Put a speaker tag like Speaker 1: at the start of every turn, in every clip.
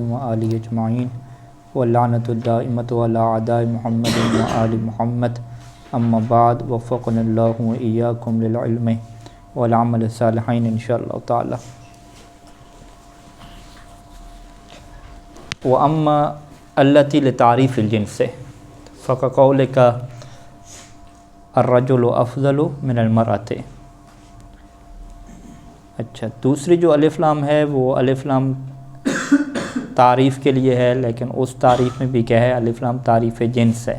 Speaker 1: وآلہ اجمعین واللعنۃ الدائمۃ علی اعداء محمد وآل محمد اما بعد وفقنا اللہ وإیاکم للعلم والعمل الصالحین انشاءاللہ تعالی۔ واما التی لتعریف الجنس فقولک الرجل افضل من المرأة۔ اچھا، دوسری جو الف لام ہے وہ الف لام تعریف کے لیے ہے، لیکن اس تعریف میں بھی کیا ہے، الف لام تعریف جنس ہے۔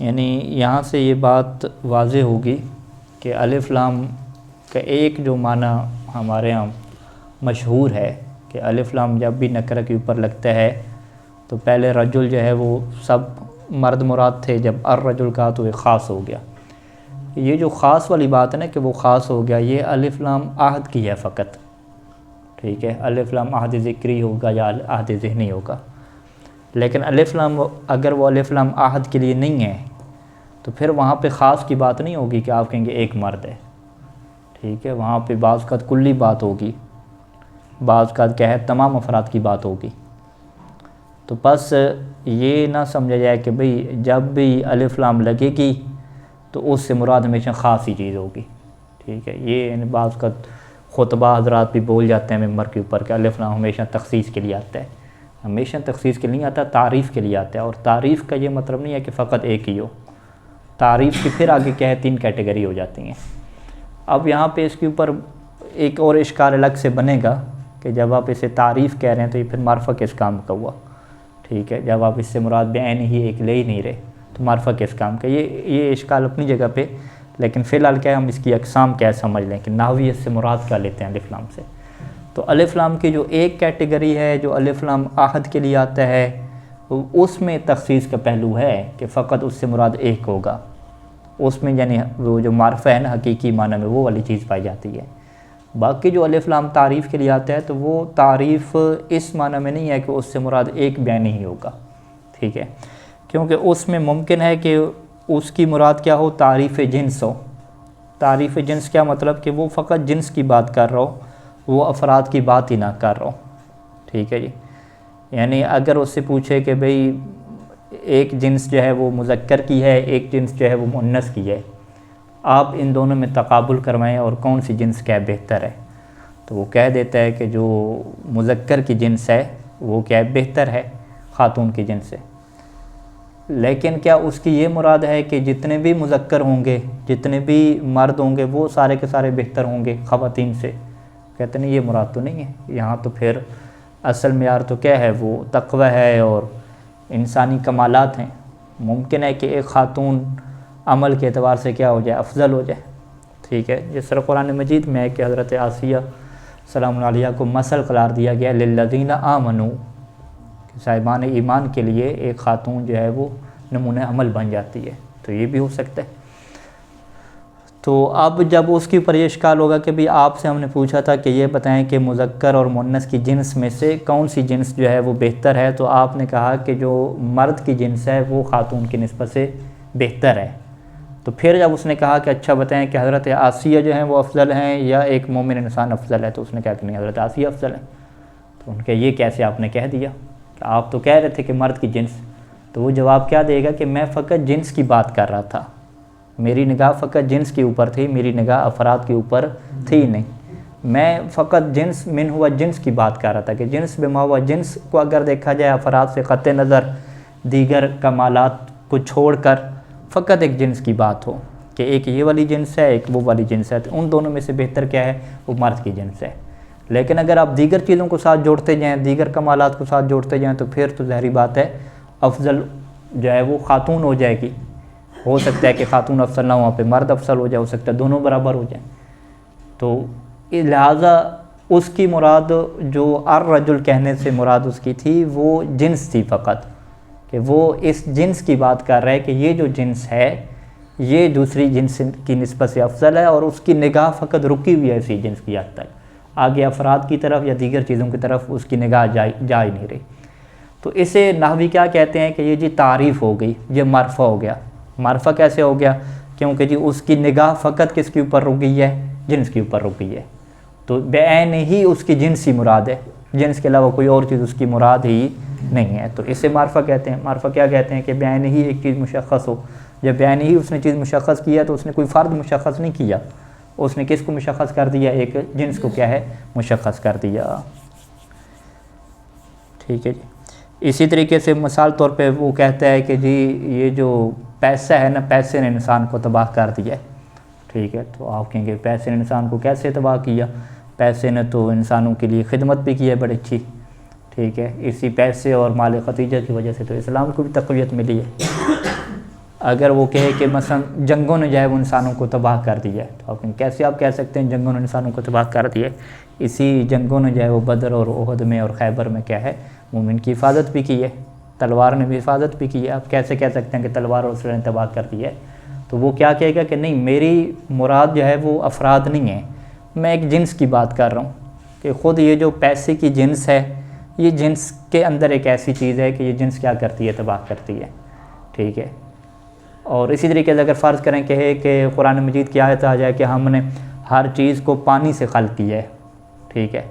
Speaker 1: یعنی یہاں سے یہ بات واضح ہوگی کہ الف لام کا ایک جو معنی ہمارے ہاں مشہور ہے کہ الف لام جب بھی نکرہ کے اوپر لگتا ہے تو پہلے رجل جو ہے وہ سب مرد مراد تھے، جب الرجل کہا تو یہ خاص ہو گیا۔ یہ جو خاص والی بات ہے نا کہ وہ خاص ہو گیا، یہ الف لام عہد کی ہے فقط، ٹھیک ہے۔ الف لام عہد ذکری ہوگا یا عہد ذہنی ہوگا، لیکن الف لام اگر وہ الف لام عہد کے لیے نہیں ہے تو پھر وہاں پہ خاص کی بات نہیں ہوگی کہ آپ کہیں گے ایک مرد ہے، ٹھیک ہے۔ وہاں پہ بعض کا کلی بات ہوگی، بعض کا کیا ہے تمام افراد کی بات ہوگی۔ تو بس یہ نہ سمجھا جائے کہ بھئی جب بھی الف لام لگے گی تو اس سے مراد ہمیشہ خاص ہی چیز ہوگی، ٹھیک ہے۔ یہ بعض کا خطبہ حضرات بھی بول جاتے ہیں ممبر کے اوپر کہ الف لام ہمیشہ تخصیص کے لیے آتا ہے، ہمیشہ تخصیص کے لیے نہیں آتا، تعریف کے لیے آتا ہے۔ اور تعریف کا یہ مطلب نہیں ہے کہ فقط ایک ہی ہو، تعریف کی پھر آگے کیا ہے 3 کیٹیگری ہو جاتی ہیں۔ اب یہاں پہ اس کے اوپر ایک اور اشکال الگ سے بنے گا کہ جب آپ اسے تعریف کہہ رہے ہیں تو یہ پھر معرفہ کس کام کا ہوا، ٹھیک ہے۔ جب آپ اس سے مراد بعین ہی ایک لے ہی نہیں رہے تو معرفہ کس کام کا، یہ اشکال اپنی جگہ پہ، لیکن فی الحال کیا ہے ہم اس کی اقسام کیا سمجھ لیں کہ نحوی اس سے مراد کیا لیتے ہیں الف لام سے۔ تو الف لام کی جو ایک کیٹیگری ہے جو الف لام عہد کے لیے آتا ہے، اس میں تخصیص کا پہلو ہے کہ فقط اس سے مراد ایک ہوگا، اس میں یعنی وہ جو معرفہ ہے نا حقیقی معنی میں وہ والی چیز پائی جاتی ہے۔ باقی جو الف لام تعریف کے لیے آتا ہے تو وہ تعریف اس معنی میں نہیں ہے کہ اس سے مراد ایک بیان ہی ہوگا، ٹھیک ہے، کیونکہ اس میں ممکن ہے کہ اس کی مراد کیا ہو، تعریف جنس ہو۔ تعریف جنس کیا مطلب کہ وہ فقط جنس کی بات کر رہا ہو، وہ افراد کی بات ہی نہ کر رہا ہو، ٹھیک ہے جی۔ یعنی اگر اس سے پوچھے کہ بھئی ایک جنس جو ہے وہ مذکر کی ہے، ایک جنس جو ہے وہ مؤنث کی ہے، آپ ان دونوں میں تقابل کروائیں اور کون سی جنس کیا بہتر ہے، تو وہ کہہ دیتا ہے کہ جو مذکر کی جنس ہے وہ کیا بہتر ہے خاتون کی جنس سے۔ لیکن کیا اس کی یہ مراد ہے کہ جتنے بھی مذکر ہوں گے، جتنے بھی مرد ہوں گے وہ سارے کے سارے بہتر ہوں گے خواتین سے؟ کہتے ہیں یہ مراد تو نہیں ہے۔ یہاں تو پھر اصل معیار تو کیا ہے، وہ تقوی ہے اور انسانی کمالات ہیں۔ ممکن ہے کہ ایک خاتون عمل کے اعتبار سے کیا ہو جائے، افضل ہو جائے، ٹھیک ہے۔ جس طرح قرآن مجید میں ہے کہ حضرت آسیہ سلام علیہ کو مثل قرار دیا گیا للذین آمنوا، کہ صاحبان ایمان کے لیے ایک خاتون جو ہے وہ نمونہ عمل بن جاتی ہے، تو یہ بھی ہو سکتا ہے۔ تو اب جب اس کے اوپر یہ اشکال ہوگا کہ بھی آپ سے ہم نے پوچھا تھا کہ یہ بتائیں کہ مذکر اور مؤنث کی جنس میں سے کون سی جنس جو ہے وہ بہتر ہے، تو آپ نے کہا کہ جو مرد کی جنس ہے وہ خاتون کی نسبت سے بہتر ہے۔ تو پھر جب اس نے کہا کہ اچھا بتائیں کہ حضرت آسیہ جو ہیں وہ افضل ہیں یا ایک مومن انسان افضل ہے، تو اس نے کہا کہ نہیں، حضرت آسیہ افضل ہے۔ تو ان کے یہ کیسے آپ نے کہہ دیا کہ آپ تو کہہ رہے تھے کہ مرد کی جنس؟ تو وہ جواب کیا دے گا کہ میں فقط جنس کی بات کر رہا تھا، میری نگاہ فقط جنس کے اوپر تھی، میری نگاہ افراد کے اوپر تھی نہیں، میں فقط جنس من ہوا جنس کی بات کر رہا تھا کہ جنس بما ہوا جنس کو اگر دیکھا جائے افراد سے قطع نظر دیگر کمالات کو چھوڑ کر فقط ایک جنس کی بات ہو کہ ایک یہ والی جنس ہے ایک وہ والی جنس ہے، تو ان دونوں میں سے بہتر کیا ہے، وہ مرد کی جنس ہے۔ لیکن اگر آپ دیگر چیزوں کو ساتھ جوڑتے جائیں، دیگر کمالات کو ساتھ جوڑتے جائیں، تو پھر تو ظاہری بات ہے افضل جو ہے وہ خاتون ہو جائے گی۔ ہو سکتا ہے کہ خاتون افضل نہ ہو، وہاں پہ مرد افضل ہو جائے، ہو سکتا ہے دونوں برابر ہو جائیں۔ تو لہٰذا اس کی مراد جو الرجل کہنے سے مراد اس کی تھی وہ جنس تھی فقط، کہ وہ اس جنس کی بات کر رہا ہے کہ یہ جو جنس ہے یہ دوسری جنس کی نسبت سے افضل ہے، اور اس کی نگاہ فقط رکی ہوئی ہے اسی جنس کی حد تک، آگے افراد کی طرف یا دیگر چیزوں کی طرف اس کی نگاہ جا ہی نہیں رہی۔ تو اسے نحوی کیا کہتے ہیں کہ یہ جی تعریف ہو گئی، یہ معرفہ ہو گیا۔ معرفہ کیسے ہو گیا؟ کیونکہ جی اس کی نگاہ فقط کس کے اوپر رک گئی ہے، جنس کے اوپر رک گئی ہے، تو بعین ہی اس کی جنس ہی مراد ہے، جنس کے علاوہ کوئی اور چیز اس کی مراد ہی نہیں ہے، تو اسے معرفہ کہتے ہیں۔ معرفہ کیا کہتے ہیں کہ بعین ہی ایک چیز مشخص ہو۔ جب بعین ہی اس نے چیز مشخص کیا تو اس نے کوئی فرد مشخص نہیں کیا، اس نے کس کو مشخص کر دیا؟ ایک جنس کو کیا ہے مشخص کر دیا، ٹھیک ہے جی۔ اسی طریقے سے مثال طور پہ وہ کہتا ہے کہ جی یہ جو پیسہ ہے نا، پیسے نے انسان کو تباہ کر دیا ہے، ٹھیک ہے، تو آپ کہیں گے پیسے نے انسان کو کیسے تباہ کیا؟ پیسے نے تو انسانوں کے لیے خدمت بھی کی ہے بڑی اچھی، ٹھیک ہے، اسی پیسے اور مال ختیجہ کی وجہ سے تو اسلام کو بھی تقویت ملی ہے۔ اگر وہ کہے کہ مثلا جنگوں نے جو ہے وہ انسانوں کو تباہ کر دیا ہے، تو آپ کہیں کیسے آپ کہہ سکتے ہیں جنگوں نے انسانوں کو تباہ کر دیا ہے؟ اسی جنگوں نے جو ہے وہ بدر اور احد میں اور خیبر میں کیا ہے مومن کی حفاظت بھی کی ہے، تلوار نے بھی حفاظت بھی کی ہے۔ آپ کیسے کہہ سکتے ہیں کہ تلوار اور اسلحے نے تباہ کر دی ہے؟ تو وہ کیا کہے گا کہ نہیں، میری مراد جو ہے وہ افراد نہیں ہے، میں ایک جنس کی بات کر رہا ہوں کہ خود یہ جو پیسے کی جنس ہے، یہ جنس کے اندر ایک ایسی چیز ہے کہ یہ جنس کیا کرتی ہے؟ تباہ کرتی ہے، ٹھیک ہے۔ اور اسی طریقے سے اگر فرض کریں کہ قرآن مجید کی آیت آ جائے کہ ہم نے ہر چیز کو پانی سے خلق کیا ہے، ٹھیک ہے،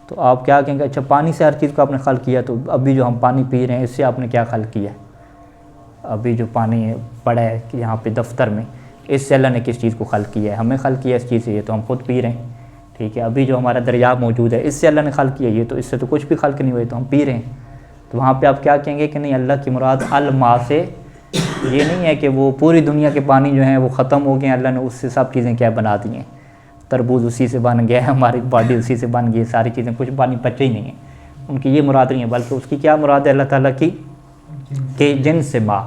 Speaker 1: تو آپ کیا کہیں گے؟ اچھا پانی سے ہر چیز کو آپ نے خلق کیا، تو ابھی جو ہم پانی پی رہے ہیں اس سے آپ نے کیا خلق کیا؟ ابھی جو پانی پڑا ہے کہ یہاں پہ دفتر میں، اس سے اللہ نے کس چیز کو خلق کیا ہے؟ ہمیں خلق کیا اس چیز سے، یہ تو ہم خود پی رہے ہیں، ٹھیک ہے۔ ابھی جو ہمارا دریا موجود ہے اس سے اللہ نے خلق کیا، یہ تو اس سے تو کچھ بھی خلق نہیں ہوئے، تو ہم پی رہے ہیں۔ تو وہاں پہ آپ کیا کہیں گے کہ نہیں، اللہ کی مراد الماء سے یہ نہیں ہے کہ وہ پوری دنیا کے پانی جو ہیں وہ ختم ہو گئے ہیں، اللہ نے اس سے سب چیزیں کیا بنا دی ہیں، تربوز اسی سے بن گیا ہے، ہماری باڈی اسی سے بن گئی ہے، ساری چیزیں، کچھ پانی بچے ہی نہیں ہیں، ان کی یہ مراد نہیں ہے، بلکہ اس کی کیا مراد ہے اللہ تعالیٰ کی کہ جنس سے ماء،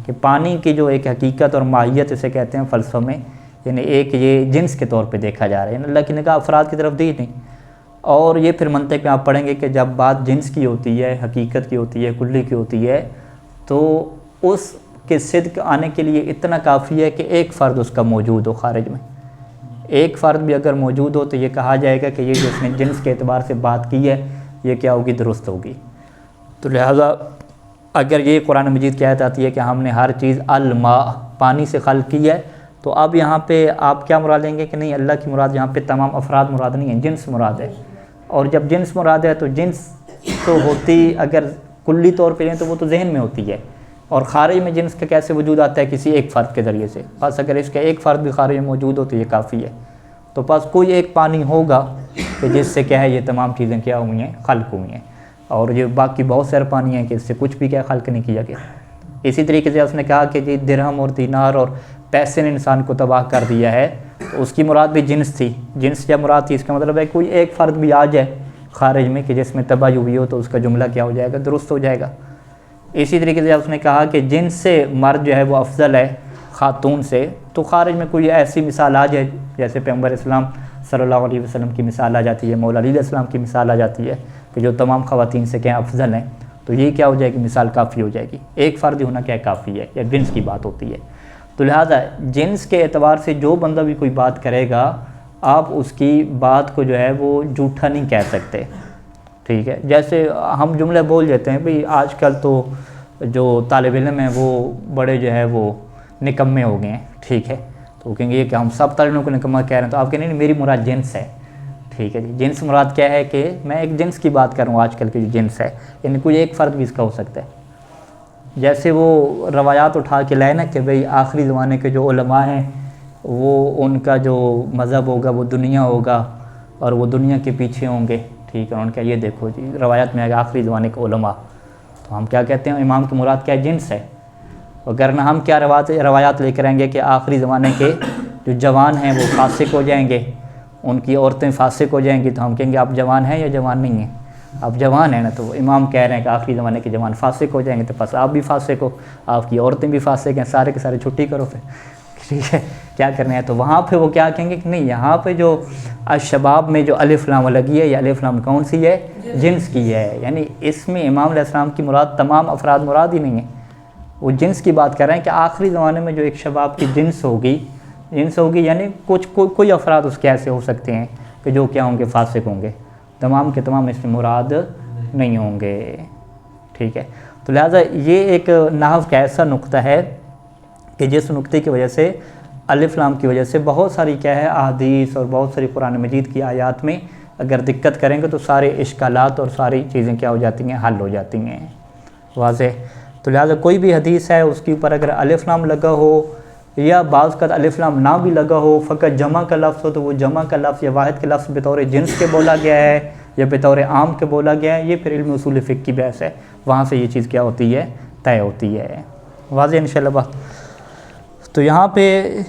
Speaker 1: کہ پانی کی جو ایک حقیقت اور ماہیت اسے کہتے ہیں فلسفہ میں، یعنی ایک یہ جنس کے طور پہ دیکھا جا رہا ہے، یعنی اللہ کی نگاہ افراد کی طرف دی نہیں۔ اور یہ پھر منطق میں آپ پڑھیں گے کہ جب بات جنس کی ہوتی ہے، حقیقت کی ہوتی ہے، کلی کی ہوتی ہے، تو اس کے صدق آنے کے لیے اتنا کافی ہے کہ ایک فرد اس کا موجود ہو خارج میں، ایک فرد بھی اگر موجود ہو تو یہ کہا جائے گا کہ یہ جو اس نے جنس کے اعتبار سے بات کی ہے یہ کیا ہوگی؟ درست ہوگی۔ تو لہٰذا اگر یہ قرآن مجید کی آیت آتی ہے کہ ہم نے ہر چیز الماء پانی سے خلق کی ہے، تو اب یہاں پہ آپ کیا مراد لیں گے کہ نہیں، اللہ کی مراد یہاں پہ تمام افراد مراد نہیں ہیں، جنس مراد ہے۔ اور جب جنس مراد ہے تو جنس تو ہوتی اگر کلی طور پہ لیں تو وہ تو ذہن میں ہوتی ہے، اور خارج میں جنس کا کیسے وجود آتا ہے؟ کسی ایک فرد کے ذریعے سے، بس اگر اس کا ایک فرد بھی خارج میں موجود ہو تو یہ کافی ہے۔ تو بس کوئی ایک پانی ہوگا کہ جس سے کیا ہے یہ تمام چیزیں کیا ہوئی ہیں؟ خلق ہوئی ہیں، اور یہ باقی بہت سارے پانی ہیں کہ اس سے کچھ بھی کیا خلق نہیں کیا گیا۔ اسی طریقے سے اس نے کہا کہ جی درہم اور دینار اور پیسے نے انسان کو تباہ کر دیا ہے، تو اس کی مراد بھی جنس تھی۔ جنس جب مراد تھی اس کا مطلب ہے کوئی ایک فرد بھی آ جائے خارج میں کہ جس میں تباہی ہوئی ہو تو اس کا جملہ کیا ہو جائے گا؟ درست ہو جائے گا۔ اسی طریقے سے اس نے کہا کہ جنس سے مرد جو ہے وہ افضل ہے خاتون سے، تو خارج میں کوئی ایسی مثال آ جائے جیسے پیغمبر اسلام صلی اللہ علیہ وسلم کی مثال آ جاتی ہے، مولا علی علیہ السلام کی مثال آ جاتی ہے کہ جو تمام خواتین سے کیا افضل ہیں، تو یہ کیا ہو جائے گی؟ مثال کافی ہو جائے گی، ایک فرد ہونا کیا کافی ہے، یا جنس کی بات ہوتی ہے۔ تو لہٰذا جنس کے اعتبار سے جو بندہ بھی کوئی بات کرے گا، آپ اس کی بات کو جو ہے وہ جھوٹا نہیں کہہ سکتے، ٹھیک ہے۔ جیسے ہم جملے بول دیتے ہیں بھئی آج کل تو جو طالب علم ہیں وہ بڑے جو ہے وہ نکمے ہو گئے ہیں، ٹھیک ہے، تو کہیں گے یہ کہ ہم سب طالب علموں کو نکمہ کہہ رہے ہیں، تو آپ کہیں نہیں میری مراد جنس ہے، ٹھیک ہے جی۔ جنس مراد کیا ہے کہ میں ایک جنس کی بات کروں، آج کل کی جو جنس ہے، یعنی کوئی ایک فرد بھی اس کا ہو سکتا ہے۔ جیسے وہ روایات اٹھا کے لائے نا کہ بھئی آخری زمانے کے جو علماء ہیں وہ ان کا جو مذہب ہوگا وہ دنیا ہوگا اور وہ دنیا کے پیچھے ہوں گے، ٹھیک ہے، ان کا یہ دیکھو جی روایات میں آگے آخری زمانے کے علماء، تو ہم کیا کہتے ہیں؟ امام کی مراد کیا ہے؟ جنس ہے۔ وگرنہ ہم کیا روایات لے کر آئیں گے کہ آخری زمانے کے جو جوان ہیں وہ فاسق ہو جائیں گے، ان کی عورتیں فاسق ہو جائیں گی، تو ہم کہیں گے آپ جوان ہیں یا جوان نہیں ہیں؟ آپ جوان ہیں نا، تو امام کہہ رہے ہیں کہ آخری زمانے کے جوان فاسق ہو جائیں گے، تو بس آپ بھی فاسق ہو، آپ کی عورتیں بھی فاسق ہیں، سارے کے سارے چھٹی کرو پھر، ٹھیک ہے، کیا کرنا ہے؟ تو وہاں پہ وہ کیا کہیں گے کہ نہیں، یہاں پہ جو الشباب میں جو الف لام لگی ہے، یہ الف لام کون سی ہے؟ جنس کی ہے، یعنی اس میں امام علیہ السلام کی مراد تمام افراد مراد ہی نہیں ہے، وہ جنس کی بات کر رہے ہیں کہ آخری زمانے میں جو ایک شباب کی جنس ہوگی یعنی کوئی افراد اس کے ایسے ہو سکتے ہیں کہ جو کیا ہوں گے؟ فاسق ہوں گے، تمام کے تمام اس میں مراد نہیں ہوں گے، ٹھیک ہے۔ تو لہٰذا یہ ایک نحو کا ایسا نقطہ ہے کہ جس نقطے کی وجہ سے الف لام کی وجہ سے بہت ساری کیا ہے احادیث اور بہت ساری قرآن مجید کی آیات میں اگر دقت کریں گے تو سارے اشکالات اور ساری چیزیں کیا ہو جاتی ہیں، حل ہو جاتی ہیں، واضح۔ تو لہٰذا کوئی بھی حدیث ہے اس کے اوپر اگر الف لام لگا ہو یا بعض کا الف لام نہ بھی لگا ہو، فقط جمع کا لفظ ہو، تو وہ جمع کا لفظ یا واحد کا لفظ بطور جنس کے بولا گیا ہے یا بطور عام کے بولا گیا ہے، یہ پھر علم اصول فقہ کی بحث ہے، وہاں سے یہ چیز کیا ہوتی ہے، طے ہوتی ہے، واضح انشاءاللہ بات۔ تو یہاں پہ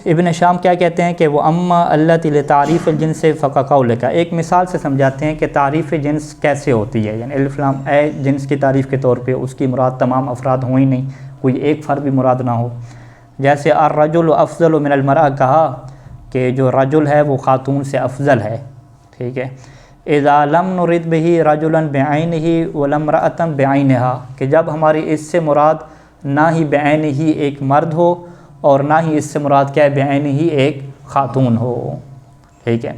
Speaker 1: ابن شام کیا کہتے ہیں کہ وہ اما التی لتعریف الجنس فقہ قول کا، ایک مثال سے سمجھاتے ہیں کہ تعریف جنس کیسے ہوتی ہے، یعنی الف لام اے جنس کی تعریف کے طور پہ اس کی مراد تمام افراد ہوں ہی نہیں، کوئی ایک فرد بھی مراد نہ ہو۔ جیسے الرجل افضل من المرأة کہا کہ جو رجل ہے وہ خاتون سے افضل ہے، ٹھیک ہے۔ اذا لم نرد به رجلا بعینہ ولا امرأة بعینہا، کہ جب ہماری اس سے مراد نہ ہی بعینہ ہی ایک مرد ہو اور نہ ہی اس سے مراد کیا ہے، بعینہ ہی ایک خاتون ہو، ٹھیک ہے۔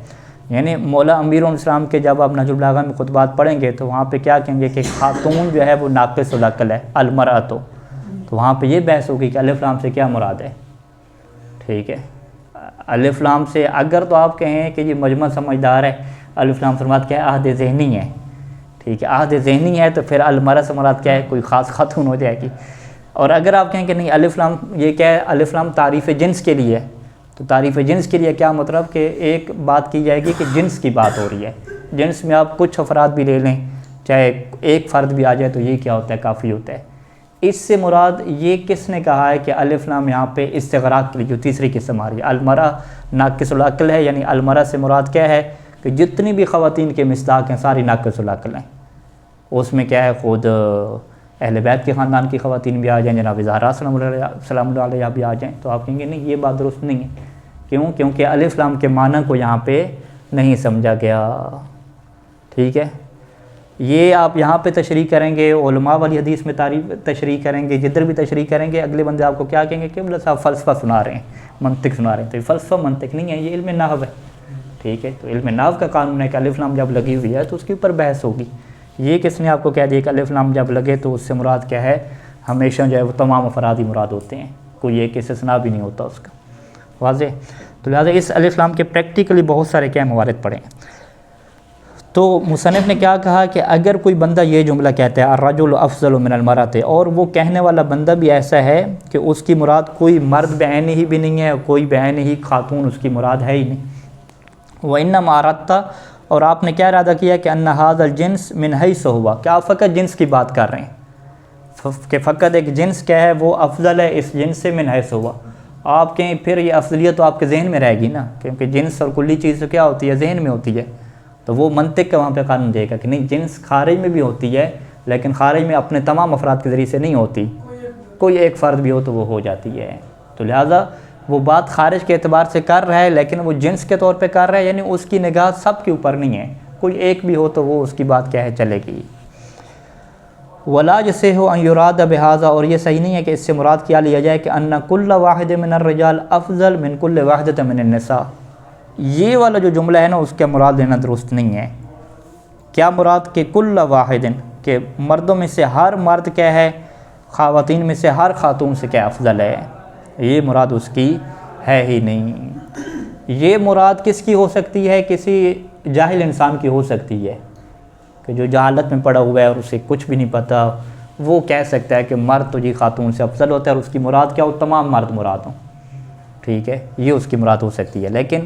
Speaker 1: یعنی مولا امیر الاسلام کے جب آپ نہج البلاغہ میں خطبات پڑھیں گے تو وہاں پہ کیا کہیں گے کہ خاتون جو ہے وہ ناقص العقل ہے، المرأۃ، تو وہاں پہ یہ بحث ہوگی کہ الف لام سے کیا مراد ہے، ٹھیک ہے۔ الف لام سے اگر تو آپ کہیں کہ یہ مجمع سمجھدار ہے، الف لام سے مراد کیا ہے، عہد ذہنی ہے، ٹھیک ہے، عہد ذہنی ہے، تو پھر المرأۃ سے مراد کیا ہے، کوئی خاص خاتون ہو جائے گی۔ اور اگر آپ کہیں کہ نہیں الف لام یہ کیا ہے، الف لام تعریف جنس کے لیے ہے، تو تعریف جنس کے لیے کیا مطلب کہ ایک بات کی جائے گی کہ جنس کی بات ہو رہی ہے، جنس میں آپ کچھ افراد بھی لے لیں، چاہے ایک فرد بھی آ جائے تو یہ کیا ہوتا ہے، کافی ہوتا ہے۔ اس سے مراد یہ کس نے کہا ہے کہ الف لام یہاں پہ استغراق کے لیے جو تیسری قسم آ رہی ہے، المرأہ ناقص العقل ہے، یعنی المرأہ سے مراد کیا ہے کہ جتنی بھی خواتین کے مصداق ہیں ساری ناقص العقل ہیں، اس میں کیا ہے، خود اہل بیت کے خاندان کی خواتین بھی آ جائیں، جناب زہرا سلام اللہ علیہ بھی آ جائیں، تو آپ کہیں گے نہیں یہ بات درست نہیں ہے، کیوں؟ کیونکہ الف لام کے معنی کو یہاں پہ نہیں سمجھا گیا، ٹھیک ہے۔ یہ آپ یہاں پہ تشریح کریں گے، علماء والی حدیث میں تشریح کریں گے، جدھر بھی تشریح کریں گے اگلے بندے آپ کو کیا کہیں گے کہ بلا صاحب فلسفہ سنا رہے ہیں، منطق سنا رہے ہیں، تو یہ فلسفہ منطق نہیں ہے، یہ علم نحو ہے، ٹھیک ہے۔ تو علم نحو کا قانون ہے کہ الف لام جب لگی ہوئی ہے تو اس کے اوپر بحث ہوگی۔ یہ کس نے آپ کو کہہ دیا کہ الف لام جب لگے تو اس سے مراد کیا ہے، ہمیشہ جو ہے وہ تمام افراد ہی مراد ہوتے ہیں، کوئی ایک استثناء بھی نہیں ہوتا اس کا، واضح۔ تو لہٰذا اس الف لام کے پریکٹیکلی بہت سارے کیا موارد پڑے ہیں۔ تو مصنف نے کیا کہا کہ اگر کوئی بندہ یہ جملہ کہتا ہے الرجل افضل من المرأۃ، اور وہ کہنے والا بندہ بھی ایسا ہے کہ اس کی مراد کوئی مرد بعینہ ہی بھی نہیں ہے اور کوئی بعینہ ہی خاتون اس کی مراد ہے ہی نہیں، وَإِنَّمَا أَرَدْتَ، اور آپ نے کیا ارادہ کیا کہ أَنَّ هَذَا الْجِنْسُ مِنْ حَيْثُ هُوَ، کہ آپ فقط جنس کی بات کر رہے ہیں کہ فقط ایک جنس کیا ہے وہ افضل ہے اس جنس سے، من حیث ہوا، آپ کہیں پھر یہ افضلیت تو آپ کے ذہن میں رہے گی نا، کیونکہ جنس اور کلی چیز تو کیا ہوتی ہے، ذہن میں ہوتی ہے، تو وہ منطق کا وہاں پہ قانون دے گا کہ نہیں جنس خارج میں بھی ہوتی ہے، لیکن خارج میں اپنے تمام افراد کے ذریعے سے نہیں ہوتی، کوئی ایک فرد بھی ہو تو وہ ہو جاتی ہے۔ تو لہٰذا وہ بات خارج کے اعتبار سے کر رہا ہے لیکن وہ جنس کے طور پہ کر رہا ہے، یعنی اس کی نگاہ سب کے اوپر نہیں ہے، کوئی ایک بھی ہو تو وہ اس کی بات کیا ہے، چلے گی۔ ولا جسے ہو ان یراد بہذا، اور یہ صحیح نہیں ہے کہ اس سے مراد کیا لیا جائے کہ ان کل واحد من الرجال افضل من کل واحدۃ من النساء، یہ والا جو جملہ ہے نا اس کا مراد لینا درست نہیں ہے۔ کیا مراد کہ کل واحد، کہ مردوں میں سے ہر مرد کیا ہے، خواتین میں سے ہر خاتون سے کیا افضل ہے، یہ مراد اس کی ہے ہی نہیں۔ یہ مراد کس کی ہو سکتی ہے، کسی جاہل انسان کی ہو سکتی ہے کہ جو جہالت میں پڑا ہوا ہے اور اسے کچھ بھی نہیں پتہ، وہ کہہ سکتا ہے کہ مرد تو جی خاتون سے افضل ہوتا ہے اور اس کی مراد کیا ہو، تمام مرد مراد ہوں، ٹھیک ہے، یہ اس کی مراد ہو سکتی ہے، لیکن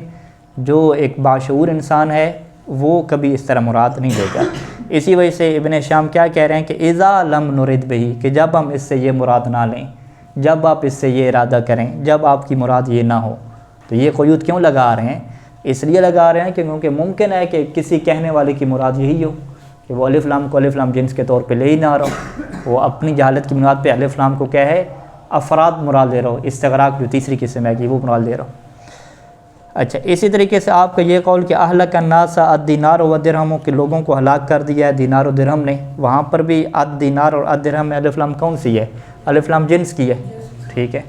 Speaker 1: جو ایک باشعور انسان ہے وہ کبھی اس طرح مراد نہیں دے گا۔ اسی وجہ سے ابن شام کیا کہہ رہے ہیں کہ اذا لم نرد بہی، کہ جب ہم اس سے یہ مراد نہ لیں، جب آپ اس سے یہ ارادہ کریں، جب آپ کی مراد یہ نہ ہو، تو یہ قیود کیوں لگا رہے ہیں، اس لیے لگا رہے ہیں کہ کیونکہ ممکن ہے کہ کسی کہنے والے کی مراد یہی ہو کہ وہ الف لام کو الف لام جنس کے طور پہ لے ہی نہ رہا ہو، وہ اپنی جہالت کی بنیاد پہ الف لام کو کیا ہے، افراد مراد لے رہا ہو، استغراق جو تیسری قسم ہے کہ وہ مراد لے رہا ہو۔ اچھا، اسی طریقے سے آپ کا یہ قول کہ اہلک الناس الدینار والدرہم، کہ لوگوں کو ہلاک کر دیا ہے دینار و درہم نے، وہاں پر بھی الدینار اور الدرہم میں الف لام کون سی ہے، الف لام جنس کی ہے، ٹھیک ہے۔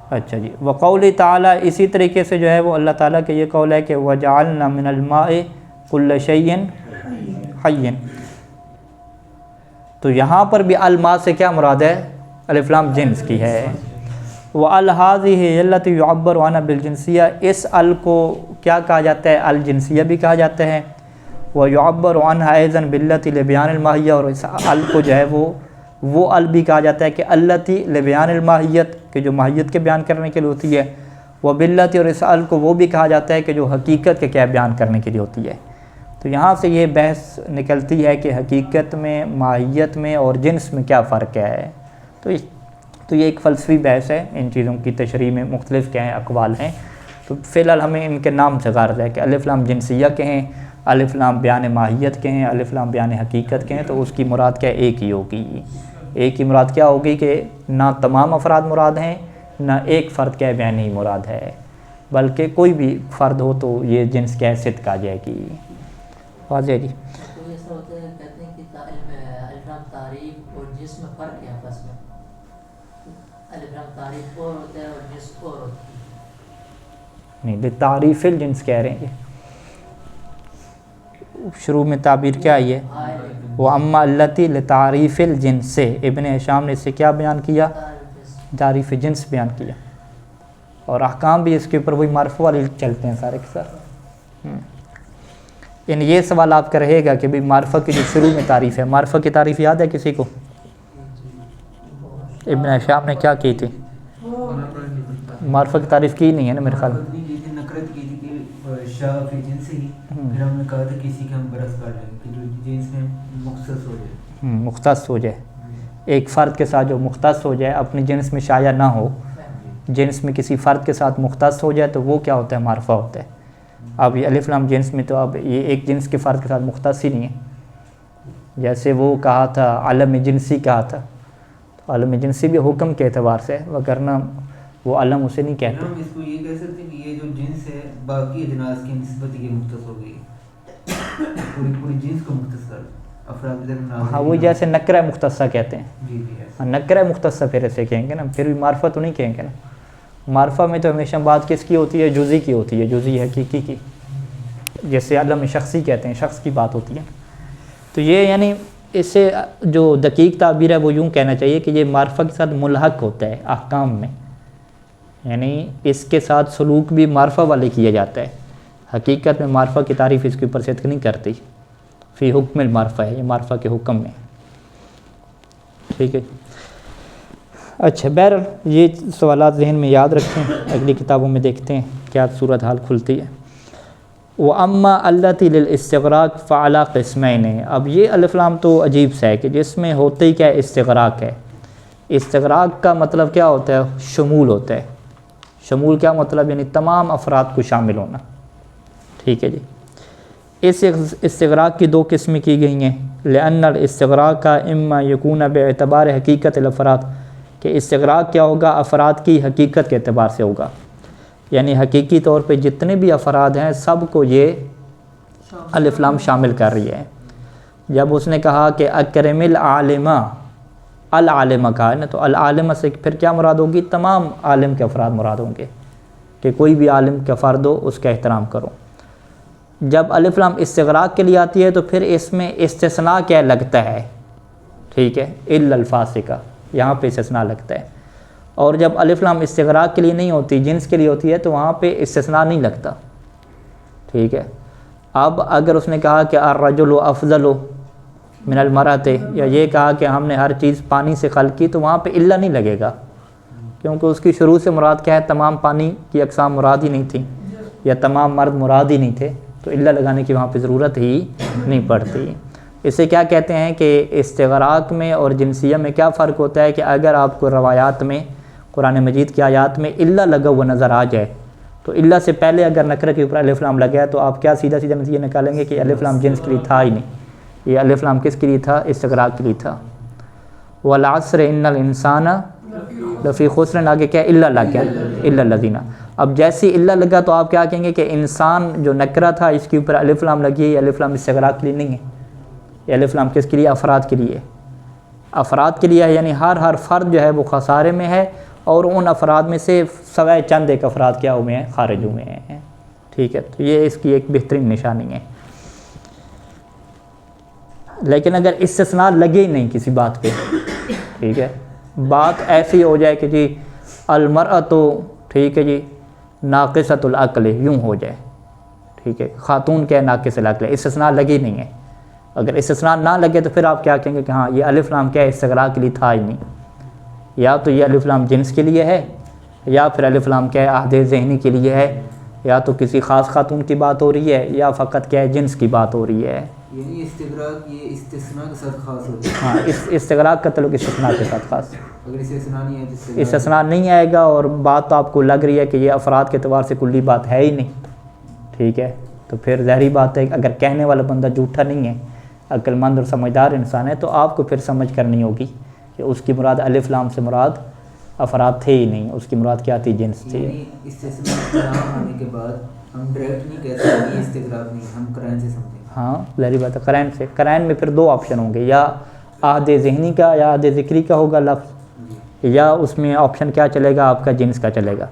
Speaker 1: اچھا جی، وقول تعالیٰ، اسی طریقے سے جو ہے وہ اللہ تعالیٰ کے یہ قول ہے کہ وجعلنا من الماء کل شیء حی، تو یہاں پر بھی الماء سے کیا مراد ہے، الف لام جنس کی ہے۔ وَالْهَذِهِ الَّتِي يُعَبَّرُ عَنْهَا بِالْجِنسِيَّةِ، اس ال کو کیا کہا جاتا ہے؟ الجنسیہ بھی کہا جاتا ہے. وَيُعَبَّرُ عَنْهَا أَيْضًا بِالَّتِي لِبَيَانِ الْمَاهِيَّةِ، اور اس ال کو جو ہے وہ ال بھی کہا جاتا ہے کہ الَّتِي لِبَيَانِ الْمَاهِيَّةِ، کہ جو ماہیت کے بیان کرنے کے لیے ہوتی ہے. وَبِالَّتِي، اور اس ال کو وہ بھی کہا جاتا ہے کہ جو حقیقت کے کیا بیان کرنے کے لیے ہوتی ہے. تو یہاں سے یہ بحث نکلتی ہے کہ حقیقت میں، ماہیت میں اور جنس میں کیا فرق ہے. تو یہ ایک فلسفی بحث ہے. ان چیزوں کی تشریح میں مختلف کیا ہیں اقوال ہیں. تو فی الحال ہمیں ان کے نام سے غرض ہے کہ الف لام جنسیہ کہیں، الف لام بیان ماہیت کہیں، الف لام بیان حقیقت کہیں، تو اس کی مراد کیا ایک ہی ہوگی. ایک ہی مراد کیا ہوگی کہ نہ تمام افراد مراد ہیں، نہ ایک فرد کیا بیان ہی مراد ہے، بلکہ کوئی بھی فرد ہو تو یہ جنس کی حیثیت کا جائے گی. واضح جی.
Speaker 2: ایسا ہوتا ہے کہتے ہیں کہ الف لام تعریف اور جنس میں فرق ہے آپس میں. الف لام تعریف اور ہوتا ہے اور جنس اور ہوتا ہے.
Speaker 1: نہیں، تعریف الجنس کہہ رہے ہیں. شروع میں تعبیر کیا آئی ہے؟ وَأَمَّا الَّتِي لِتَعْرِيفِ الْجِنْسِ. ابن ہشام نے اس سے کیا بیان کیا؟ تعریف جنس بیان کیا. اور احکام بھی اس کے اوپر وہی معرفہ والے چلتے ہیں سارے کے سارے. یعنی یہ سوال آپ کا رہے گا کہ بھئی معرفہ کی جو شروع میں تعریف ہے، معرفہ کی تعریف یاد ہے کسی کو؟ ابن ہشام نے کیا کی تھی؟ معرفہ کی تعریف کی نہیں ہے نا میرے خیال میں.
Speaker 3: نکرت کی تھی کہ شاہ فی جنس ہی، پھر ہم نے کہا تھا کسی کے ہم برس کر لیں کہ جو جنس میں مختص ہو جائے.
Speaker 1: مختص ہو جائے، ایک فرد کے ساتھ جو مختص ہو جائے، اپنی جنس میں شائع نہ ہو، جنس میں کسی فرد کے ساتھ مختص ہو جائے تو وہ کیا ہوتا ہے؟ معرفہ ہوتا ہے. اب یہ الف لام جنس میں تو اب یہ ایک جنس کے فرد کے ساتھ مختص ہی نہیں ہے. جیسے وہ کہا تھا علم جنسی کہا تھا، تو علم جنسی بھی حکم کے اعتبار سے، وگرنہ وہ علم اسے نہیں کہتے.
Speaker 3: ہم اس کو یہ کہہ سکتے ہیں کہ یہ جو جنس ہے باقی اجناس کی نسبت یہ مختص ہو گئی، پوری جنس کو مختص کر افراد در نازل.
Speaker 1: ہاں، وہ جیسے نکرہ مختصہ کہتے ہیں.
Speaker 3: جی جی.
Speaker 1: ہاں، نکرہ مختصہ پھر ایسے کہیں گے نا، پھر بھی معرفہ تو نہیں کہیں گے نا. معرفہ میں تو ہمیشہ بات کس کی ہوتی ہے؟ جزئی کی ہوتی ہے، جزئی حقیقی کی. جیسے علم شخصی کہتے ہیں، شخص کی بات ہوتی ہے. تو یہ یعنی اس سے جو دقیق تعبیر ہے وہ یوں کہنا چاہیے کہ یہ معرفہ کے ساتھ ملحق ہوتا ہے احکام میں، یعنی اس کے ساتھ سلوک بھی معرفہ والے کیا جاتا ہے. حقیقت میں معرفہ کی تعریف اس کے اوپر صدق نہیں کرتی. فی حکم المعرفہ ہے، یہ معرفہ کے حکم میں. ٹھیک ہے. اچھا، بہرحال یہ سوالات ذہن میں یاد رکھیں، اگلی کتابوں میں دیکھتے ہیں کیا صورتحال کھلتی ہے. وَأَمَّا الَّتِي لِلْإِسْتِغْرَاقِ فَعَلَىٰ قِسْمَيْنِ. اب یہ الف لام تو عجیب سا ہے کہ جس میں ہوتے ہی کیا ہے؟ استغراق ہے. استغراق کا مطلب کیا ہوتا ہے؟ شمول ہوتا ہے. شمول کیا مطلب؟ یعنی تمام افراد کو شامل ہونا. ٹھیک ہے جی. اس استغراق کی دو قسمیں کی گئی ہیں. لأن الاستغراق کا اما یکون باعتبار حقیقت الافراد، کہ استغراق کیا ہوگا؟ افراد کی حقیقت کے اعتبار سے ہوگا. یعنی حقیقی طور پہ جتنے بھی افراد ہیں سب کو یہ الف لام شامل کر رہی ہے. جب اس نے کہا کہ اکرم العالمہ، العالمہ کہا ہے نا، تو العالمہ سے پھر کیا مراد ہوگی؟ تمام عالم کے افراد مراد ہوں گے، کہ کوئی بھی عالم کا فرد ہو اس کا احترام کرو. جب الف لام استغراق کے لیے آتی ہے تو پھر اس میں استثناء کیا لگتا ہے؟ ٹھیک ہے، الا الفاسقہ، یہاں پہ استثناء لگتا ہے. اور جب الف لام استغراق کے لیے نہیں ہوتی، جنس کے لیے ہوتی ہے، تو وہاں پہ استثناء نہیں لگتا. ٹھیک ہے. اب اگر اس نے کہا کہ الرجل افضل من المرأۃ، یا یہ کہا کہ ہم نے ہر چیز پانی سے خلق کی، تو وہاں پہ الا نہیں لگے گا، کیونکہ اس کی شروع سے مراد کیا ہے؟ تمام پانی کی اقسام مراد ہی نہیں تھیں، یا تمام مرد مراد ہی نہیں تھے، تو الا لگانے کی وہاں پہ ضرورت ہی نہیں پڑتی. اسے کیا کہتے ہیں کہ استغراق میں اور جنسیہ میں کیا فرق ہوتا ہے؟ کہ اگر آپ کو روایات میں، قرآن مجید کی آیات میں الا لگا ہوا نظر آ جائے، تو الا سے پہلے اگر نکرہ کے اوپر الف لام لگا ہے تو آپ کیا سیدھا نتیجہ نکالیں گے کہ الف لام جنس کے لیے تھا ہی نہیں. یہ الف لام کس کے لیے تھا؟ استغراق کے لیے تھا. والعصر ان الانسان لفی خسر، آگے کیا الا لگ گیا، الا الذین. اب جیسی الا لگا تو آپ کیا کہیں گے کہ انسان جو نکرہ تھا اس کے اوپر الف لام لگی ہے، یہ الف لام استغراق کے لیے نہیں ہے. یہ الف لام کس کے لیے؟ افراد کے لیے. افراد کے لیے ہے، یعنی ہر فرد جو ہے وہ خسارے میں ہے، اور ان افراد میں سے سوائے چند ایک افراد کیا ہوئے ہیں؟ خارج ہوئے ہیں. ٹھیک ہے. تو یہ اس کی ایک بہترین نشانی ہے. لیکن اگر استثناء لگے ہی نہیں کسی بات پہ، ٹھیک ہے، بات ایسی ہو جائے کہ جی المرأۃ ٹھیک ہے جی ناقصۃ العقل یوں ہو جائے، ٹھیک ہے، خاتون کیا ہے ناقص العقل، استثناء لگی نہیں ہے۔ اگر استثناء نہ لگے تو پھر آپ کیا کہیں گے کہ ہاں یہ الف لام کیا ہے استغراق کے لیے تھا ہی نہیں، یا تو یہ الف لام جنس کے لیے ہے، یا پھر الف لام کیا ہے عہد ذہنی کے لیے ہے، یا تو کسی خاص خاتون کی بات ہو رہی ہے، یا فقط کیا ہے جنس کی بات ہو رہی ہے۔
Speaker 3: یعنی استغراق یہ استثناء کے ساتھ خاص ہوتا ہے۔
Speaker 1: ہاں استغراق کا تعلق استثناء کے ساتھ خاص،
Speaker 3: اگر استثناء نہیں ہے تو استغراق
Speaker 1: استثناء نہیں آئے گا، اور بات تو آپ کو لگ رہی ہے کہ یہ افراد کے اعتبار سے کلی بات ہے ہی نہیں، ٹھیک ہے، تو پھر ظاہری بات ہے اگر کہنے والا بندہ جھوٹا نہیں ہے، عقل مند اور سمجھدار انسان ہے، تو آپ کو پھر سمجھ کرنی ہوگی کہ اس کی مراد الف لام سے مراد افراد تھے ہی نہیں، اس کی مراد کیا تھی جنس تھی۔
Speaker 3: یعنی استثناء نہ آنے کے بعد ہم ڈائریکٹ نہیں کہہ سکتے یہ استغراق نہیں، ہم قرائن سے سمجھیں گے۔
Speaker 1: ہاں ظاہری بات ہے، قرائن سے، قرائن میں پھر دو آپشن ہوں گے، یا عہد ذہنی کا یا عہد ذکری کا ہوگا لفظ، یا اس میں آپشن کیا چلے گا آپ کا جنس کا چلے گا۔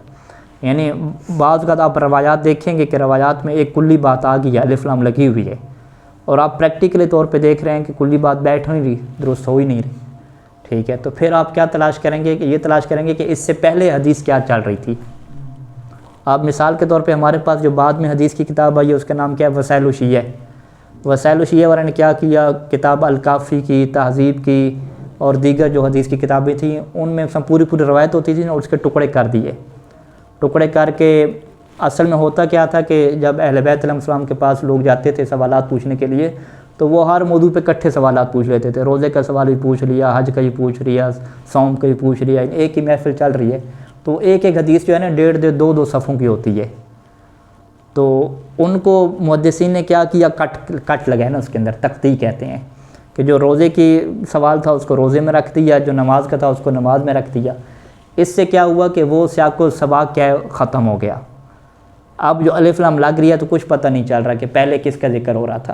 Speaker 1: یعنی بعض اوقات آپ روایات دیکھیں گے کہ روایات میں ایک کلی بات آ گئی ہے، الف لام لگی ہوئی ہے، اور آپ پریکٹیکلی طور پہ دیکھ رہے ہیں کہ کلی بات بیٹھ نہیں رہی، درست ہو ہی نہیں رہی، ٹھیک ہے، تو پھر آپ کیا تلاش کریں گے کہ یہ تلاش کریں گے کہ اس سے پہلے حدیث کیا چل رہی تھی۔ آپ مثال کے طور پہ ہمارے پاس جو بعد میں حدیث کی کتاب آئی ہے اس کا نام کیا ہے وسائل الشیعہ، وسائل الشیعہ والوں نے کیا کیا، کتاب الکافی کی، تہذیب کی اور دیگر جو حدیث کی کتابیں تھیں ان میں پوری روایت ہوتی تھی اور اس کے ٹکڑے کر دیے، ٹکڑے کر کے اصل میں ہوتا کیا تھا کہ جب اہل بیت علیہ السلام کے پاس لوگ جاتے تھے سوالات پوچھنے کے لیے تو وہ ہر موضوع پہ اکٹھے سوالات پوچھ لیتے تھے، روزے کا سوال بھی پوچھ لیا، حج کا بھی پوچھ لیا، صوم کا بھی پوچھ لیا، ایک ہی محفل چل رہی ہے، تو ایک حدیث جو ہے نا 1.5 2 صفحوں کی ہوتی ہے، تو ان کو محدثین نے کیا کیا، کٹ لگا ہے نا اس کے اندر، تقطیع کہتے ہیں، کہ جو روزے کی سوال تھا اس کو روزے میں رکھ دیا، جو نماز کا تھا اس کو نماز میں رکھ دیا۔ اس سے کیا ہوا کہ وہ سیاق و سباق کیا ہے ختم ہو گیا، اب جو الف لام لگ رہی ہے تو کچھ پتہ نہیں چل رہا کہ پہلے کس کا ذکر ہو رہا تھا۔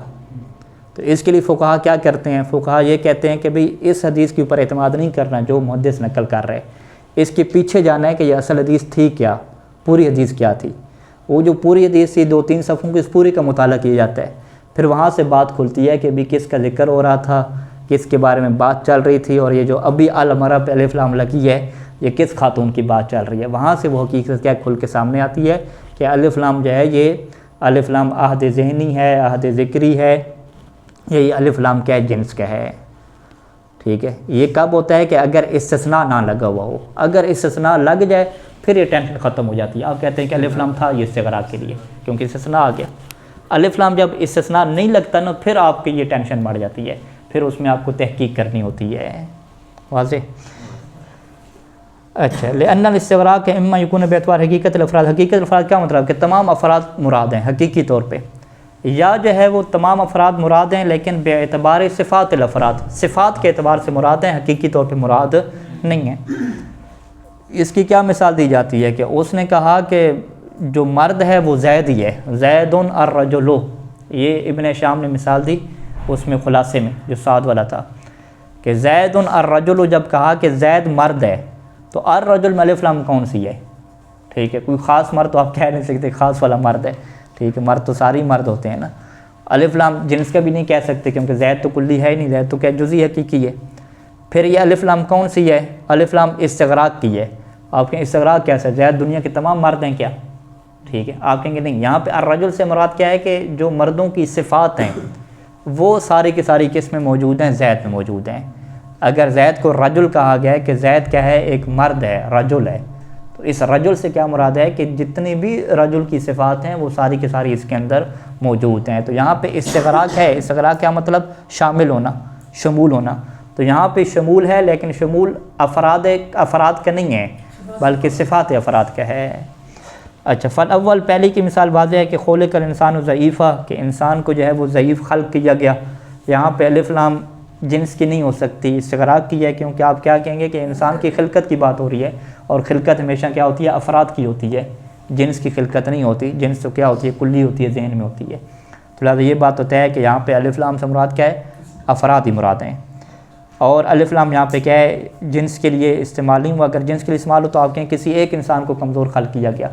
Speaker 1: تو اس کے لیے فقہا کیا کرتے ہیں، فقہا یہ کہتے ہیں کہ بھئی اس حدیث کے اوپر اعتماد نہیں کرنا جو محدث نقل کر رہے، اس کے پیچھے جانا ہے کہ یہ اصل حدیث تھی کیا، پوری حدیث کیا تھی، وہ جو پوری حدیث تھی 2-3 صفحوں کی اس پوری کا مطالعہ کیا جاتا ہے، پھر وہاں سے بات کھلتی ہے کہ بھی کس کا ذکر ہو رہا تھا، کس کے بارے میں بات چل رہی تھی، اور یہ جو ابھی المرأہ پہ الف لام لگی ہے یہ کس خاتون کی بات چل رہی ہے، وہاں سے وہ حقیقت کیا کھل کے سامنے آتی ہے کہ الف لام جو ہے یہ الف لام عہد ذہنی ہے، عہد ذکری ہے، یہ الف لام کیا ہے جنس کا ہے، ٹھیک ہے۔ یہ کب ہوتا ہے کہ اگر استثناء نہ لگا ہوا ہو، اگر استثناء لگ جائے پھر یہ ٹینشن ختم ہو جاتی ہے، آپ کہتے ہیں کہ الف لام تھا یہ استغراق کے لیے کیونکہ استثناء آ گیا، الف لام جب استثناء نہیں لگتا نا پھر آپ کی یہ ٹینشن بڑھ جاتی ہے، پھر اس میں آپ کو تحقیق کرنی ہوتی ہے، واضح۔ اچھا، لأن الاستغراق اما یکون باعتبار حقیقت الافراد، حقیقت الافراد کیا مطلب کہ تمام افراد مراد ہیں حقیقی طور پہ، یا جو ہے وہ تمام افراد مراد ہیں لیکن بے اعتبار صفات الافراد، صفات کے اعتبار سے مراد ہیں، حقیقی طور پہ مراد نہیں ہیں۔ اس کی کیا مثال دی جاتی ہے کہ اس نے کہا کہ جو مرد ہے وہ زید ہی ہے، زید الرجل، یہ ابن شام نے مثال دی اس میں خلاصے میں جو سعد والا تھا کہ زید الرجل، جب کہا کہ زید مرد ہے تو الرجل میں الف لام کون سی ہے، ٹھیک ہے، کوئی خاص مرد تو آپ کہہ نہیں سکتے خاص والا مرد ہے، ٹھیک ہے، مرد تو ساری مرد ہوتے ہیں نا، الف لام جنس کا بھی نہیں کہہ سکتے کیونکہ زید تو کلی ہے ہی نہیں، زید تو کیا جزئی حقیقی ہے۔ پھر یہ الف لام کون سی ہے، الف لام استغراق کی ہے، آپ کہیں استغراق کیسے، زید دنیا کے تمام مرد ہیں کیا، ٹھیک ہے، آپ کہیں گے نہیں، یہاں پہ الرجل سے مراد کیا ہے کہ جو مردوں کی صفات ہیں وہ ساری کی ساری کس میں موجود ہیں، زید میں موجود ہیں۔ اگر زید کو رجل کہا گیا ہے کہ زید کیا ہے، ایک مرد ہے، رجل ہے، تو اس رجل سے کیا مراد ہے کہ جتنی بھی رجل کی صفات ہیں وہ ساری کی ساری اس کے اندر موجود ہیں۔ تو یہاں پہ استغراق ہے، استغراق کیا مطلب، شامل ہونا، شمول ہونا، تو یہاں پہ شمول ہے لیکن شمول افراد کا نہیں ہے بلکہ صفات افراد کا ہے۔ اچھا، فالاول پہلی کی مثال واضح ہے کہ خلق الانسان ضعیفہ، کہ انسان کو جو ہے وہ ضعیف خلق کیا گیا، یہاں پہ الف لام جنس کی نہیں ہو سکتی، استغراق کی ہے، کیونکہ آپ کیا کہیں گے کہ انسان کی خلقت کی بات ہو رہی ہے اور خلقت ہمیشہ کیا ہوتی ہے، افراد کی ہوتی ہے، جنس کی خلقت نہیں ہوتی، جنس تو کیا ہوتی ہے، کلی ہوتی ہے، ذہن میں ہوتی ہے۔ تو لہٰذا یہ بات ہوتا ہے کہ یہاں پہ الف لام سے مراد کیا ہے، افراد ہی مراد ہیں، اور الف لام یہاں پہ کیا ہے، جنس کے لیے استعمال نہیں ہوا، اگر جنس کے لیے استعمال ہو تو آپ کہیں کسی ایک انسان کو کمزور خلق کیا گیا،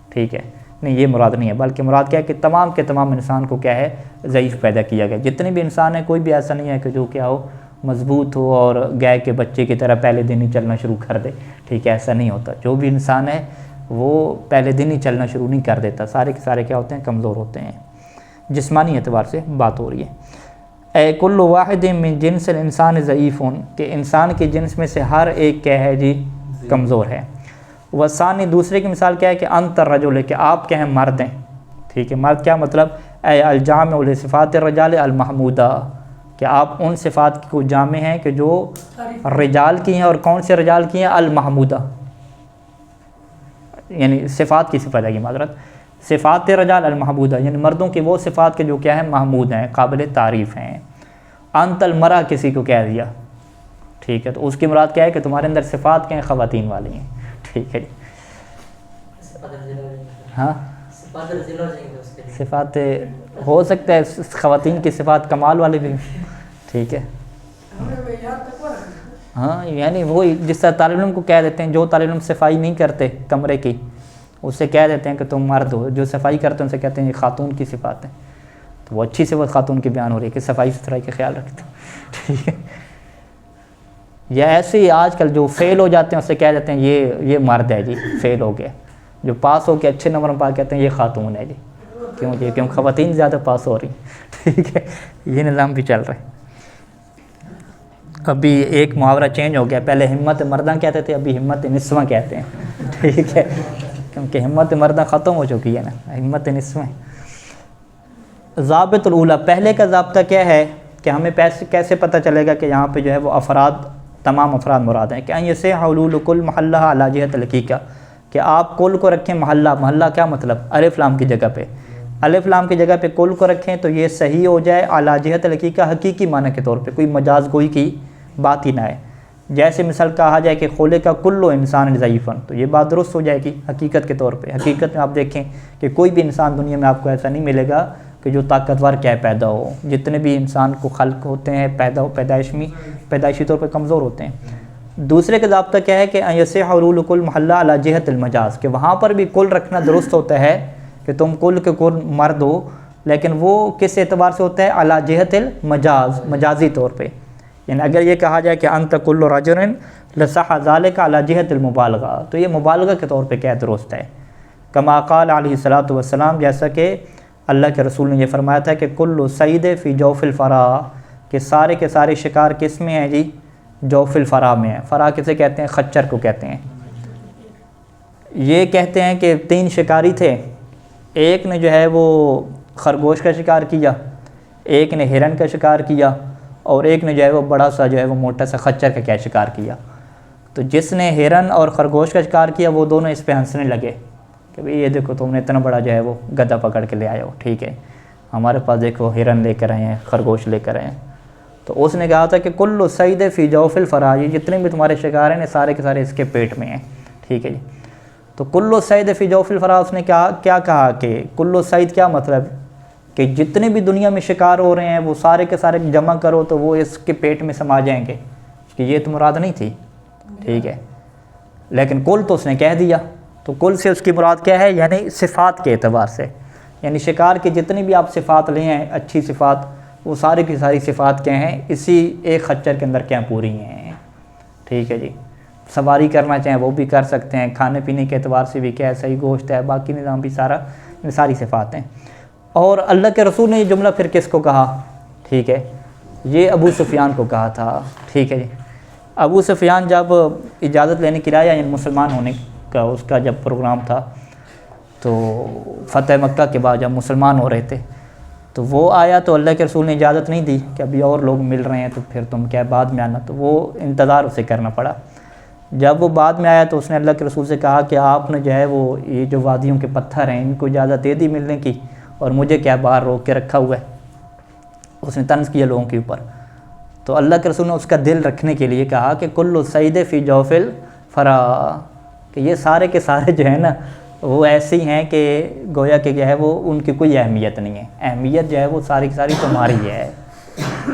Speaker 1: ٹھیک ہے، نہیں یہ مراد نہیں ہے، بلکہ مراد کیا ہے کہ تمام کے تمام انسان کو کیا ہے، ضعیف پیدا کیا گیا، جتنے بھی انسان ہیں کوئی بھی ایسا نہیں ہے کہ جو کیا ہو مضبوط ہو اور گائے کے بچے کی طرح پہلے دن ہی چلنا شروع کر دے، ٹھیک ہے، ایسا نہیں ہوتا۔ جو بھی انسان ہے وہ پہلے دن ہی چلنا شروع نہیں کر دیتا، سارے کے سارے کیا ہوتے ہیں، کمزور ہوتے ہیں، جسمانی اعتبار سے بات ہو رہی ہے۔ اے کل واحد من جنس الانسان ضعیف، کہ انسان کے جنس میں سے ہر ایک کیا ہے جی، کمزور ہے۔ وثانی، دوسرے کی مثال کیا ہے کہ انت الرجل، کہ آپ کیا ہیں، مرد ہیں، ٹھیک ہے۔ مرد کیا مطلب، اے الجامع لصفات الرجال المحمودہ، کہ آپ ان صفات کو جامع ہیں کہ جو رجال کی ہیں، اور کون سے رجال کی ہیں، المحمودہ، یعنی صفات کی صفت ہے یہ، معذرت، صفات رجال المحمودہ، یعنی مردوں کی وہ صفات کے جو کیا ہے، محمود ہیں، قابل تعریف ہیں۔ انت المرأہ، کسی کو کہہ دیا، ٹھیک ہے، تو اس کی مراد کیا ہے کہ تمہارے اندر صفات کیا ہیں، خواتین والی ہیں، ٹھیک ہے۔ ہاں، صفات ہو سکتا ہے خواتین کی صفات کمال والے بھی، ٹھیک ہے، ہاں، یعنی وہی جس طرح طالب علم کو کہہ دیتے ہیں، جو طالب علم صفائی نہیں کرتے کمرے کی، اسے کہہ دیتے ہیں کہ تم مرد ہو، جو صفائی کرتے ہیں ان سے کہتے ہیں یہ خاتون کی صفات ہیں، تو وہ اچھی صفت خاتون کی بیان ہو رہی ہے کہ صفائی ستھرائی کا خیال رکھتے ہیں، ٹھیک ہے۔ یا ایسے ہی آج کل جو فیل ہو جاتے ہیں اسے کہہ دیتے ہیں یہ مرد ہے جی، فیل ہو گیا، جو پاس ہو کے اچھے نمبر پا کہتے ہیں یہ خاتون ہے جی، کیوں جی، کیوں خواتین زیادہ پاس ہو رہی ہیں، ٹھیک ہے، یہ نظام بھی چل رہا ہے۔ ابھی ایک محاورہ چینج ہو گیا، پہلے ہمت مرداں کہتے تھے، ابھی ہمت نسواں کہتے ہیں، ٹھیک ہے، کیونکہ ہمت مرداں ختم ہو چکی ہے نا، ہمت نسواں۔ ضابط الاولیٰ، پہلے کا ضابطہ کیا ہے کہ ہمیں کیسے پتہ چلے گا کہ یہاں پہ جو ہے وہ افراد، تمام افراد مراد ہیں، کہ ان یصح حلول کل محلہ علی جہت الحقیقہ، کہ آپ کل کو رکھیں محلہ، محلہ کیا مطلب، الف لام کی جگہ پہ، الف لام کی جگہ پہ کل کو رکھیں تو یہ صحیح ہو جائے علی جہت الحقیقہ، حقیقی معنی کے طور پہ، کوئی مجاز گوئی کی بات ہی نہ ہے۔ جیسے مثال کہا جائے کہ خلق کل انسان ضعیفا، تو یہ بات درست ہو جائے گی حقیقت کے طور پہ۔ حقیقت میں آپ دیکھیں کہ کوئی بھی انسان دنیا میں آپ کو ایسا نہیں ملے گا کہ جو طاقتور کیا پیدا ہو، جتنے بھی انسان کو خلق ہوتے ہیں پیدائشی طور پہ کمزور ہوتے ہیں۔ دوسرے کا ضابطہ کیا ہے کہ ان یصح حلول کل محلہ علی جہت المجاز، کہ وہاں پر بھی کل رکھنا درست ہوتا ہے کہ تم کل کے کل مرد ہو، لیکن وہ کس اعتبار سے ہوتا ہے، علی جہت المجاز، مجازی طور پہ، یعنی اگر یہ کہا جائے کہ انت کل رجل لصح ذلک علی جہت المبالغہ، تو یہ مبالغہ کے طور پہ کیا درست ہے۔ کما قال علیہ الصلوۃ والسلام، جیسا کہ اللہ کے رسول نے یہ فرمایا تھا کہ کل صید فی جوف الفرا، کہ سارے کے سارے شکار کس میں ہیں جی، جوف الفرا میں ہیں۔ فرا کسے کہتے ہیں، خچر کو کہتے ہیں۔ یہ کہتے ہیں کہ 3 شکاری تھے، ایک نے جو ہے وہ خرگوش کا شکار کیا، ایک نے ہرن کا شکار کیا، اور ایک نے جو ہے وہ بڑا سا جو ہے وہ موٹا سا خچر کا کیا شکار کیا۔ تو جس نے ہرن اور خرگوش کا شکار کیا وہ دونوں اس پہ ہنسنے لگے کہ بھئی یہ دیکھو تم نے اتنا بڑا جو ہے وہ گدھا پکڑ کے لے آئے ہو، ٹھیک ہے، ہمارے پاس دیکھو ہرن لے کر آئے ہیں، خرگوش لے کر آئے ہیں۔ تو اس نے کہا تھا کہ کل صید فی جوف الفرا، یہ جتنے بھی تمہارے شکار ہیں سارے کے سارے اس کے پیٹ میں ہیں، ٹھیک ہے جی۔ تو کل صید فی جوف الفرا، اس نے کیا کہا کہ کل صید کیا مطلب، کہ جتنے بھی دنیا میں شکار ہو رہے ہیں وہ سارے کے سارے جمع کرو تو وہ اس کے پیٹ میں سما جائیں گے، کہ یہ تو مراد نہیں تھی، ٹھیک ہے، لیکن کل تو اس نے کہہ دیا، تو کل سے اس کی مراد کیا ہے، یعنی صفات کے اعتبار سے، یعنی شکار کی جتنی بھی آپ صفات لے ہیں اچھی صفات، وہ سارے کی ساری صفات کیا ہیں، اسی ایک خچر کے اندر کیا پوری ہیں، ٹھیک ہے جی۔ سواری کرنا چاہیں وہ بھی کر سکتے ہیں، کھانے پینے کے اعتبار سے بھی کیا ہے، صحیح گوشت ہے، باقی نظام بھی ساری صفات ہیں۔ اور اللہ کے رسول نے یہ جملہ پھر کس کو کہا، ٹھیک ہے، یہ ابو سفیان کو کہا تھا، ٹھیک ہے جی۔ ابو سفیان جب اجازت لینے کے لیے آیا، یعنی مسلمان ہونے کا اس کا جب پروگرام تھا، تو فتح مکہ کے بعد جب مسلمان ہو رہے تھے تو وہ آیا، تو اللہ کے رسول نے اجازت نہیں دی کہ ابھی اور لوگ مل رہے ہیں تو پھر تم کیا بعد میں آنا، تو وہ انتظار اسے کرنا پڑا۔ جب وہ بعد میں آیا تو اس نے اللہ کے رسول سے کہا کہ آپ نے جو ہے وہ یہ جو وادیوں کے پتھر ہیں ان کو اجازت دے دی ملنے کی، اور مجھے کیا باہر روک کے رکھا ہوا ہے، اس نے طنز کیا لوگوں کے اوپر۔ تو اللہ کے رسول نے اس کا دل رکھنے کے لیے کہا کہ کل صید فی جوف الفرا، کہ یہ سارے کے سارے جو ہیں نا وہ ایسے ہی ہیں کہ گویا کہ جو ہے وہ ان کی کوئی اہمیت نہیں ہے، اہمیت جو ہے وہ ساری کی ساری تمہاری ہے۔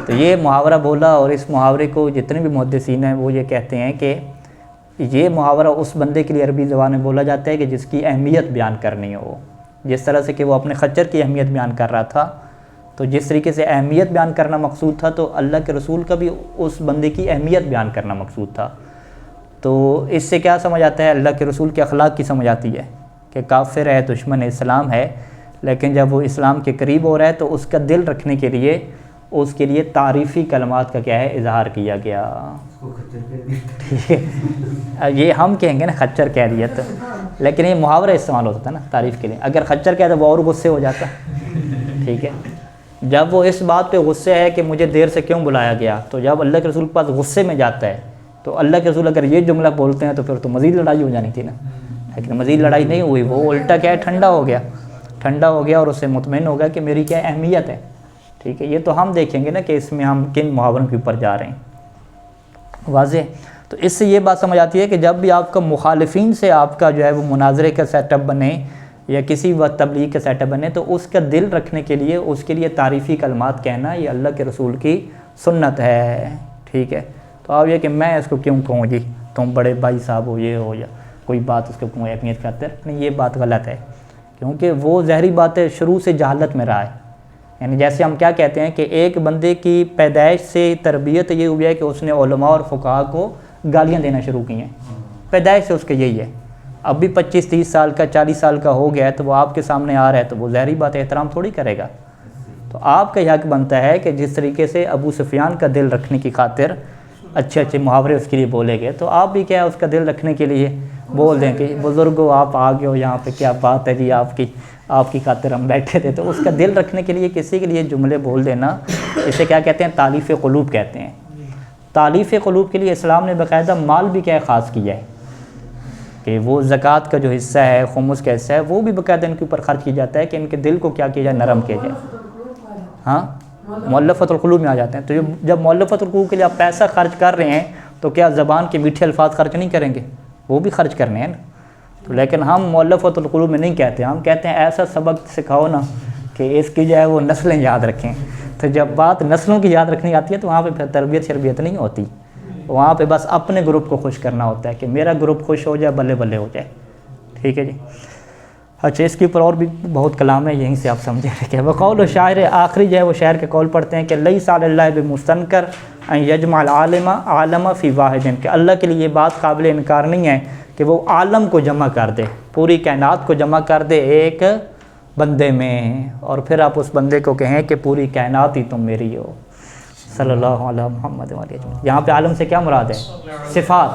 Speaker 1: تو یہ محاورہ بولا، اور اس محاورے کو جتنے بھی محدثین ہیں وہ یہ کہتے ہیں کہ یہ محاورہ اس بندے کے لیے عربی زبان میں بولا جاتا ہے کہ جس کی اہمیت بیان کرنی ہو، جس طرح سے کہ وہ اپنے خچر کی اہمیت بیان کر رہا تھا، تو جس طریقے سے اہمیت بیان کرنا مقصود تھا تو اللہ کے رسول کا بھی اس بندے کی اہمیت بیان کرنا مقصود تھا. تو اس سے کیا سمجھ آتا ہے؟ اللہ کے رسول کے اخلاق کی سمجھ آتی ہے کہ کافر ہے، دشمن اسلام ہے، لیکن جب وہ اسلام کے قریب ہو رہا ہے تو اس کا دل رکھنے کے لیے اس کے لیے تعریفی کلمات کا کیا ہے اظہار کیا گیا.
Speaker 3: اس کو خچر کہہ دیا.
Speaker 1: ٹھیک ہے، یہ ہم کہیں گے نا خچر کہہ دیا تو، لیکن یہ محاورہ استعمال ہوتا تھا نا تعریف کے لیے. اگر خچر کہہ تو وہ اور غصے ہو جاتا. ٹھیک ہے، جب وہ اس بات پہ غصے ہے کہ مجھے دیر سے کیوں بلایا گیا، تو جب اللہ کے رسول کے پاس غصے میں جاتا ہے تو اللہ کے رسول اگر یہ جملہ بولتے ہیں تو پھر تو مزید لڑائی ہو جانی تھی نا. لیکن مزید لڑائی نہیں ہوئی، وہ الٹا کیا ہے ٹھنڈا ہو گیا اور اس سے مطمئن ہو گیا کہ میری کیا اہمیت ہے. ٹھیک ہے، یہ تو ہم دیکھیں گے نا کہ اس میں ہم کن محاوروں کے اوپر جا رہے ہیں. واضح. تو اس سے یہ بات سمجھ آتی ہے کہ جب بھی آپ کا مخالفین سے آپ کا جو ہے وہ مناظرے کا سیٹ اپ بنے یا کسی وقت تبلیغ کا سیٹ اپ بنے تو اس کا دل رکھنے کے لیے اس کے لیے تعریفی کلمات کہنا یہ اللہ کے رسول کی سنت ہے. ٹھیک ہے، تو آپ یہ کہ میں اس کو کیوں کہوں جی تم بڑے بھائی صاحب ہو، یہ ہو، یا کوئی بات اس کو کیوں اہمیت کرتے ہیں، نہیں، یہ بات غلط ہے. کیونکہ وہ ظاہری بات ہے شروع سے جہالت میں رہا ہے. یعنی جیسے ہم کیا کہتے ہیں کہ ایک بندے کی پیدائش سے تربیت یہ ہوئی ہے کہ اس نے علماء اور فقہاء کو گالیاں دینا شروع کی ہیں. پیدائش سے اس کے یہی ہے. اب بھی 25-30 سال کا 40 سال کا ہو گیا ہے تو وہ آپ کے سامنے آ رہا ہے تو وہ ظاہری بات احترام تھوڑی کرے گا. تو آپ کا حق بنتا ہے کہ جس طریقے سے ابو سفیان کا دل رکھنے کی خاطر اچھے محاورے اس کے لیے بولے گئے تو آپ بھی کیا ہے اس کا دل رکھنے کے لیے بول دیں کہ بزرگوں آپ آ گئے ہو یہاں پہ، کیا بات ہے جی، آپ کی خاطر ہم بیٹھے تھے. تو اس کا دل رکھنے کے لیے کسی کے لیے جملے بول دینا، اسے کیا کہتے ہیں؟ تالیف قلوب کہتے ہیں. تالیف قلوب کے لیے اسلام نے باقاعدہ مال بھی کیا خاص کیا ہے کہ وہ زکوٰۃ کا جو حصہ ہے، خمس کا حصہ ہے، وہ بھی باقاعدہ ان کے اوپر خرچ کیا جاتا ہے کہ ان کے دل کو کیا کیا جائے؟ نرم کیا جائے. ہاں، مؤلفۃ القلوب میں آ جاتے ہیں. تو جب مؤلفۃ القلوب کے لیے آپ پیسہ خرچ کر رہے ہیں تو کیا زبان کے میٹھے الفاظ خرچ نہیں کریں گے؟ وہ بھی خرچ کرنے ہیں نا. تو لیکن ہم مؤلفۃ القلوب میں نہیں کہتے، ہم کہتے ہیں ایسا سبق سکھاؤ نا کہ اس کی جو ہے وہ نسلیں یاد رکھیں. تو جب بات نسلوں کی یاد رکھنی آتی ہے تو وہاں پہ پھر تربیت شربیت نہیں ہوتی، وہاں پہ بس اپنے گروپ کو خوش کرنا ہوتا ہے کہ میرا گروپ خوش ہو جائے، بلے بلے ہو جائے. ٹھیک ہے جی. اچھا، اس کے اوپر اور بھی بہت کلام ہے، یہیں سے آپ سمجھے کہ وقول و شاعر آخری جو ہے وہ شاعر کے قول پڑھتے ہیں کہ لیس علی اللہ بمستنکر ان یجمع العالم عالم فی واحد، کہ اللہ کے لیے یہ بات قابل انکار نہیں ہے کہ وہ عالم کو جمع کر دے، پوری کائنات کو جمع کر دے ایک بندے میں، اور پھر آپ اس بندے کو کہیں کہ پوری کائنات ہی تم میری ہو. صلی اللہ علیہ محمد. یہاں پہ عالم سے کیا مراد ہے؟ صفات.